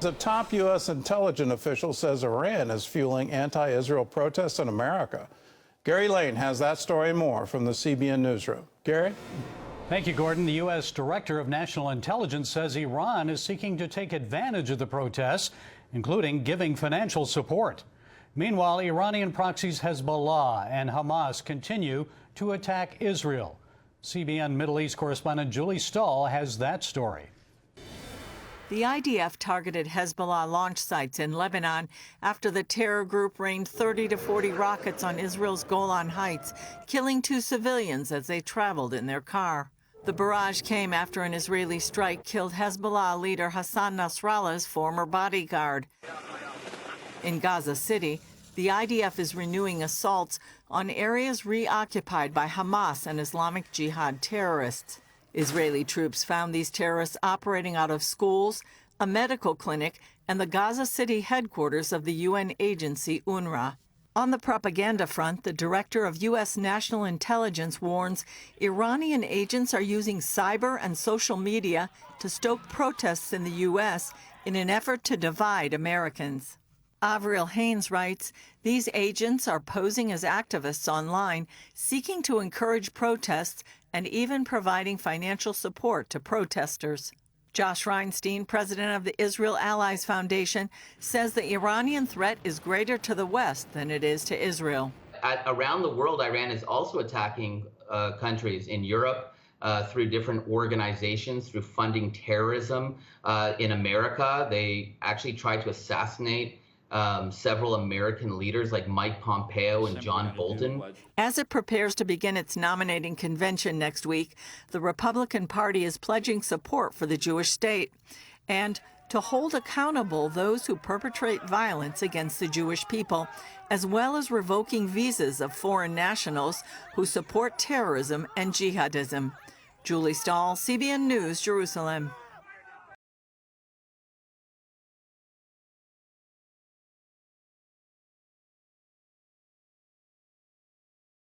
A top U.S. intelligence official says Iran is fueling anti-Israel protests in America. Gary Lane has that story and more from the CBN Newsroom. Gary? Thank you, Gordon. The U.S. Director of National Intelligence says Iran is seeking to take advantage of the protests, including giving financial support. Meanwhile, Iranian proxies Hezbollah and Hamas continue to attack Israel. CBN Middle East correspondent Julie Stahl has that story. The IDF targeted Hezbollah launch sites in Lebanon after the terror group rained 30 to 40 rockets on Israel's Golan Heights, killing 2 civilians as they traveled in their car. The barrage came after an Israeli strike killed Hezbollah leader Hassan Nasrallah's former bodyguard. In Gaza City, the IDF is renewing assaults on areas reoccupied by Hamas and Islamic Jihad terrorists. Israeli troops found these terrorists operating out of schools, a medical clinic, and the Gaza City headquarters of the UN agency UNRWA. On the propaganda front, the director of U.S. National Intelligence warns Iranian agents are using cyber and social media to stoke protests in the U.S. in an effort to divide Americans. Avril Haines writes, these agents are posing as activists online, seeking to encourage protests and even providing financial support to protesters. Josh Reinstein, president of the Israel Allies Foundation, says the Iranian threat is greater to the West than it is to Israel. Around the world, Iran is also attacking countries in Europe through different organizations, through funding terrorism. In America, they actually tried to assassinate several American leaders like Mike Pompeo and John Bolton. As it prepares to begin its nominating convention next week, the Republican Party is pledging support for the Jewish state and to hold accountable those who perpetrate violence against the Jewish people, as well as revoking visas of foreign nationals who support terrorism and jihadism. Julie Stahl, CBN News, Jerusalem.